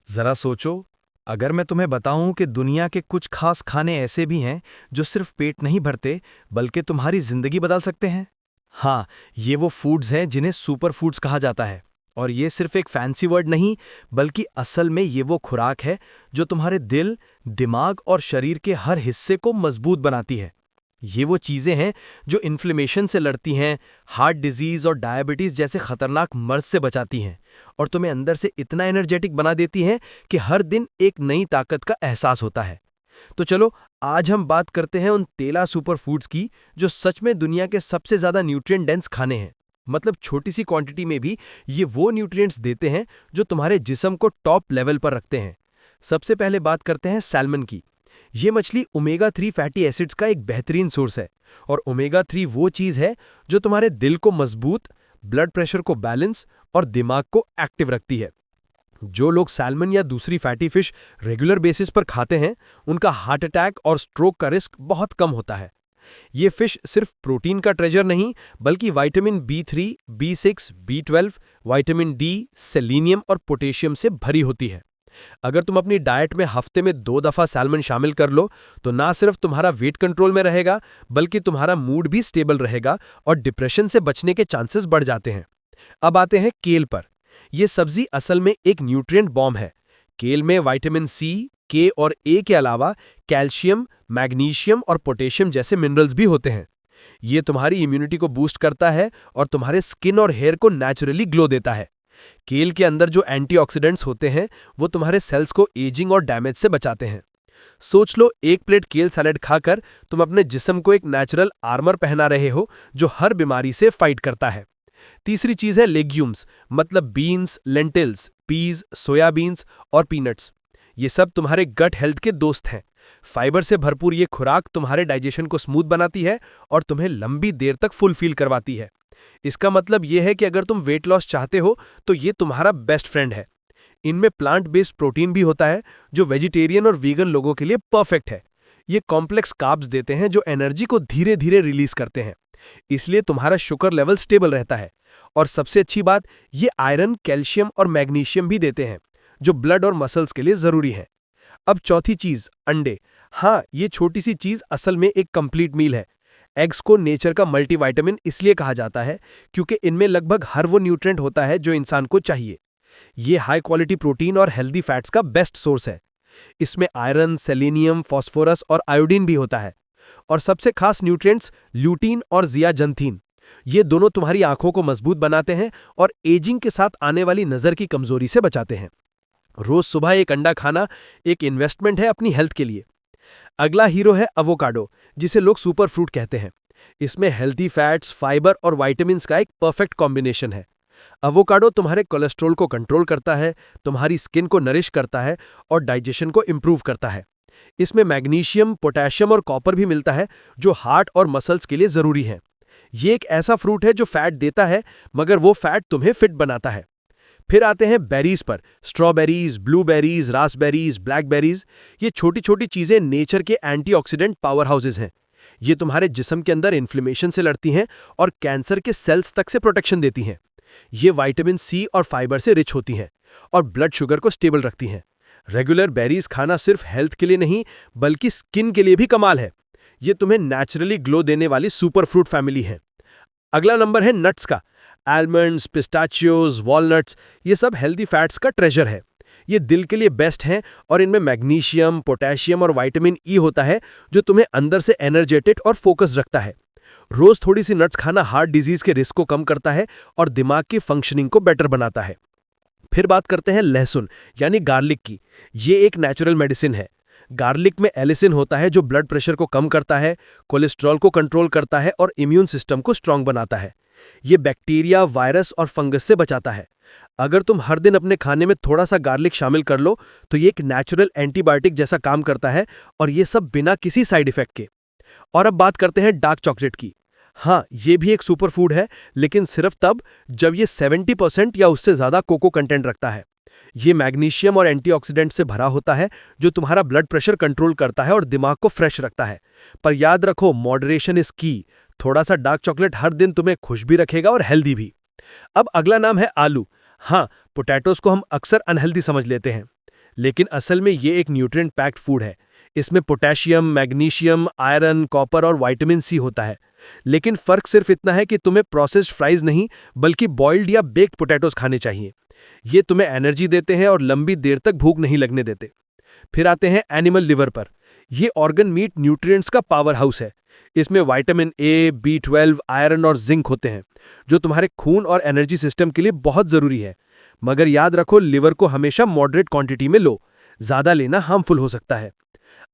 जरा सोचो, अगर मैं तुम्हें बताऊं कि दुनिया के कुछ खास खाने ऐसे भी हैं जो सिर्फ पेट नहीं भरते बल्कि तुम्हारी जिंदगी बदल सकते हैं। हाँ, ये वो फूड्स हैं जिन्हें सुपर फूड्स कहा जाता है। और ये सिर्फ एक फैंसी वर्ड नहीं, बल्कि असल में ये वो खुराक है जो तुम्हारे दिल, दिमाग और शरीर के हर हिस्से को मजबूत बनाती है। ये वो चीज़ें हैं जो इन्फ्लेमेशन से लड़ती हैं, हार्ट डिजीज़ और डायबिटीज़ जैसे खतरनाक मर्ज से बचाती हैं, और तुम्हें अंदर से इतना एनर्जेटिक बना देती हैं कि हर दिन एक नई ताकत का एहसास होता है। तो चलो, आज हम बात करते हैं उन 13 सुपर फूड्स की जो सच में दुनिया के सबसे ज़्यादा न्यूट्रिएंट डेंस खाने हैं। मतलब छोटी सी क्वांटिटी में भी ये वो न्यूट्रिएंट्स देते हैं जो तुम्हारे जिस्म को टॉप लेवल पर रखते हैं। सबसे पहले बात करते हैं सैल्मन की। ये मछली ओमेगा 3 फैटी एसिड्स का एक बेहतरीन सोर्स है। और ओमेगा 3 वो चीज़ है जो तुम्हारे दिल को मजबूत, ब्लड प्रेशर को बैलेंस और दिमाग को एक्टिव रखती है। जो लोग सैल्मन या दूसरी फैटी फिश रेगुलर बेसिस पर खाते हैं, उनका हार्ट अटैक और स्ट्रोक का रिस्क बहुत कम होता है। ये फिश सिर्फ प्रोटीन का ट्रेजर नहीं, बल्कि vitamin B3, B6, B12, vitamin D, selenium और पोटेशियम से भरी होती है। अगर तुम अपनी डाइट में हफ्ते में 2 दफ़ा सैल्मन शामिल कर लो, तो ना सिर्फ तुम्हारा वेट कंट्रोल में रहेगा, बल्कि तुम्हारा मूड भी स्टेबल रहेगा और डिप्रेशन से बचने के चांसेस बढ़ जाते हैं। अब आते हैं केल पर। यह सब्जी असल में एक न्यूट्रिएंट बॉम्ब है। केल में विटामिन सी, के और ए के अलावा कैल्शियम, मैग्नीशियम और पोटेशियम जैसे मिनरल्स भी होते हैं। ये तुम्हारी इम्यूनिटी को बूस्ट करता है और तुम्हारे स्किन और हेयर को नेचुरली ग्लो देता है। केल के अंदर जो एंटीऑक्सीडेंट्स होते हैं, वो तुम्हारे सेल्स को एजिंग और डैमेज से बचाते हैं। सोच लो, एक प्लेट केल सैलेड खाकर तुम अपने जिस्म को एक नेचुरल आर्मर पहना रहे हो जो हर बीमारी से फाइट करता है। तीसरी चीज है लेग्यूम्स, मतलब बीन्स, लेंटिल्स, पीज, सोयाबीन्स और पीनट्स। ये सब तुम्हारे गट हेल्थ के दोस्त हैं। फाइबर से भरपूर ये खुराक तुम्हारे डाइजेशन को स्मूथ बनाती है और तुम्हें लंबी देर तक फुल फील करवाती है। इसका मतलब यह है कि अगर तुम वेट लॉस चाहते हो, तो ये तुम्हारा बेस्ट फ्रेंड है। इनमें प्लांट बेस्ड प्रोटीन भी होता है जो वेजिटेरियन और वीगन लोगों के लिए परफेक्ट है। ये कॉम्प्लेक्स कार्ब्स देते हैं जो एनर्जी को धीरे धीरे रिलीज करते हैं, इसलिए तुम्हारा शुगर लेवल स्टेबल रहता है। और सबसे अच्छी बात, ये आयरन, कैल्शियम और मैग्नीशियम भी देते हैं जो ब्लड और मसल्स के लिए जरूरी है। अब चौथी चीज, अंडे। हाँ, ये छोटी सी चीज असल में एक कंप्लीट मील है। एग्स को नेचर का मल्टीविटामिन इसलिए कहा जाता है क्योंकि इनमें लगभग हर वो न्यूट्रिएंट होता है जो इंसान को चाहिए। ये हाई क्वालिटी प्रोटीन और हेल्दी फैट्स का बेस्ट सोर्स है। इसमें आयरन, सेलेनियम, फास्फोरस और आयोडीन भी होता है। और सबसे खास न्यूट्रिएंट्स ल्यूटीन और जियाजंथीन, ये दोनों तुम्हारी आंखों को मजबूत बनाते हैं और एजिंग के साथ आने वाली नजर की कमजोरी से बचाते हैं। रोज सुबह एक अंडा खाना एक इन्वेस्टमेंट है अपनी हेल्थ के लिए। अगला हीरो है अवोकाडो, जिसे लोग सुपर फ्रूट कहते हैं। इसमें हेल्दी फैट्स, फाइबर और विटामिन्स का एक परफेक्ट कॉम्बिनेशन है। अवोकाडो तुम्हारे कोलेस्ट्रॉल को कंट्रोल करता है, तुम्हारी स्किन को नरिश करता है और डाइजेशन को इंप्रूव करता है। इसमें मैग्नीशियम, पोटेशियम और कॉपर भी मिलता है जो हार्ट और मसल्स के लिए जरूरी है। ये एक ऐसा फ्रूट है जो फैट देता है, मगर वो फैट तुम्हें फिट बनाता है। फिर आते हैं बेरीज पर। स्ट्रॉबेरीज, ब्लूबेरीज, रास्पबेरीज, ब्लैकबेरीज, ये छोटी छोटी चीजें नेचर के एंटीऑक्सीडेंट पावर हाउसेज हैं। ये तुम्हारे जिस्म के अंदर इन्फ्लेमेशन से लड़ती हैं और कैंसर के सेल्स तक से प्रोटेक्शन देती हैं। ये विटामिन सी और फाइबर से रिच होती हैं और ब्लड शुगर को स्टेबल रखती हैं। रेगुलर बेरीज खाना सिर्फ हेल्थ के लिए नहीं, बल्कि स्किन के लिए भी कमाल है। ये तुम्हें नेचुरली ग्लो देने वाली सुपर फ्रूट फैमिली है। अगला नंबर है नट्स का। आलमंड्स, पिस्ताचियोज, वॉलनट्स, ये सब हेल्दी फैट्स का ट्रेजर है। ये दिल के लिए बेस्ट हैं और इनमें मैग्नीशियम, पोटेशियम और विटामिन ई होता है जो तुम्हें अंदर से एनर्जेटिक और फोकस रखता है। रोज थोड़ी सी नट्स खाना हार्ट डिजीज के रिस्क को कम करता है और दिमाग की फंक्शनिंग को बेटर बनाता है। फिर बात करते हैं लहसुन यानी गार्लिक की। ये एक नेचुरल मेडिसिन है। गार्लिक में एलिसिन होता है जो ब्लड प्रेशर को कम करता है, कोलेस्ट्रॉल को कंट्रोल करता है और इम्यून सिस्टम को स्ट्रांग बनाता है। ये बैक्टीरिया, वायरस और फंगस से बचाता है। अगर तुम हर दिन अपने खाने में थोड़ा सा गार्लिक शामिल कर लो, तो ये एक नेचुरल एंटीबायोटिक जैसा काम करता है, और ये सब बिना किसी साइड इफेक्ट के। और अब बात करते हैं डार्क चॉकलेट की। हाँ, ये भी एक सुपर फूड है, लेकिन सिर्फ तब जब ये 70% या उससे ज्यादा कोको कंटेंट रखता है। ये मैग्नीशियम और एंटीऑक्सीडेंट से भरा होता है जो तुम्हारा ब्लड प्रेशर कंट्रोल करता है और दिमाग को फ्रेश रखता है। पर याद रखो, मॉडरेशन इज की। थोड़ा सा डार्क चॉकलेट हर दिन तुम्हें खुश भी रखेगा और हेल्दी भी। अब अगला नाम है आलू। हाँ, पोटैटोज को हम अक्सर अनहेल्दी समझ लेते हैं, लेकिन असल में ये एक न्यूट्रिएंट पैक्ड फूड है। इसमें पोटेशियम, मैग्नीशियम, आयरन, कॉपर और विटामिन सी होता है। लेकिन फर्क सिर्फ इतना है कि तुम्हें प्रोसेस्ड फ्राइज नहीं बल्कि बॉइल्ड या बेक्ड पोटैटोज खाने चाहिए। ये तुम्हें एनर्जी देते हैं और लंबी देर तक भूख नहीं लगने देते। फिर आते हैं एनिमल लिवर पर। ये ऑर्गन मीट न्यूट्रिएंट्स का पावर हाउस है। इसमें विटामिन ए, B12, आयरन और जिंक होते हैं, जो तुम्हारे खून और एनर्जी सिस्टम के लिए बहुत जरूरी है। मगर याद रखो, लिवर को हमेशा मॉडरेट क्वांटिटी में लो, ज्यादा लेना हार्मफुल हो सकता है।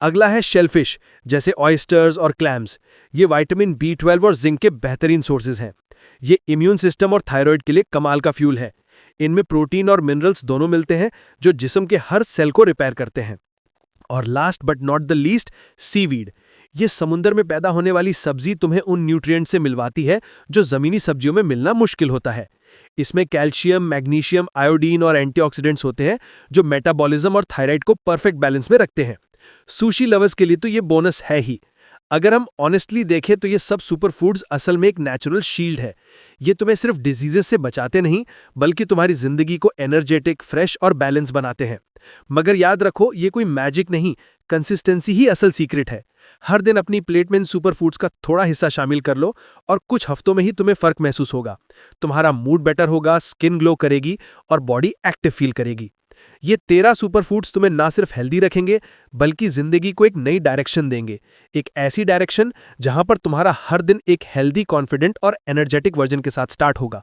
अगला है शेलफिश, जैसे ऑयस्टर्स और क्लैम्स। ये विटामिन B12 और जिंक के बेहतरीन सोर्सेज हैं। ये इम्यून सिस्टम और थायराइड के लिए कमाल का फ्यूल है। इनमें प्रोटीन और मिनरल्स दोनों मिलते हैं, जो जिस्म के हर सेल को रिपेयर करते हैं। और last but not the least, seaweed. ये समुद्र में पैदा होने वाली सब्जी तुम्हें उन न्यूट्रिएंट से मिलवाती है जो जमीनी सब्जियों में मिलना मुश्किल होता है। इसमें कैल्शियम, मैग्नीशियम, आयोडीन और एंटीऑक्सीडेंट्स होते हैं, जो मेटाबॉलिज्म और थायराइड को परफेक्ट बैलेंस में रखते हैं। सुशी लवर्स के लिए तो ये बोनस है ही। अगर हम ऑनेस्टली देखें तो ये सब सुपर फूड्स असल में एक नेचुरल शील्ड है। ये तुम्हें सिर्फ डिजीजेस से बचाते नहीं, बल्कि तुम्हारी जिंदगी को एनर्जेटिक, फ्रेश और बैलेंस बनाते हैं। मगर याद रखो, ये कोई मैजिक नहीं, कंसिस्टेंसी ही असल सीक्रेट है। हर दिन अपनी प्लेट में इन सुपर फूड्स का थोड़ा हिस्सा शामिल कर लो और कुछ हफ्तों में ही तुम्हें फर्क महसूस होगा। तुम्हारा मूड बेटर होगा, स्किन ग्लो करेगी और बॉडी एक्टिव फील करेगी। ये 13 सुपर फूड्स तुम्हें ना सिर्फ हेल्दी रखेंगे, बल्कि जिंदगी को एक नई डायरेक्शन देंगे। एक ऐसी डायरेक्शन जहां पर तुम्हारा हर दिन एक हेल्दी, कॉन्फिडेंट और एनर्जेटिक वर्जन के साथ स्टार्ट होगा।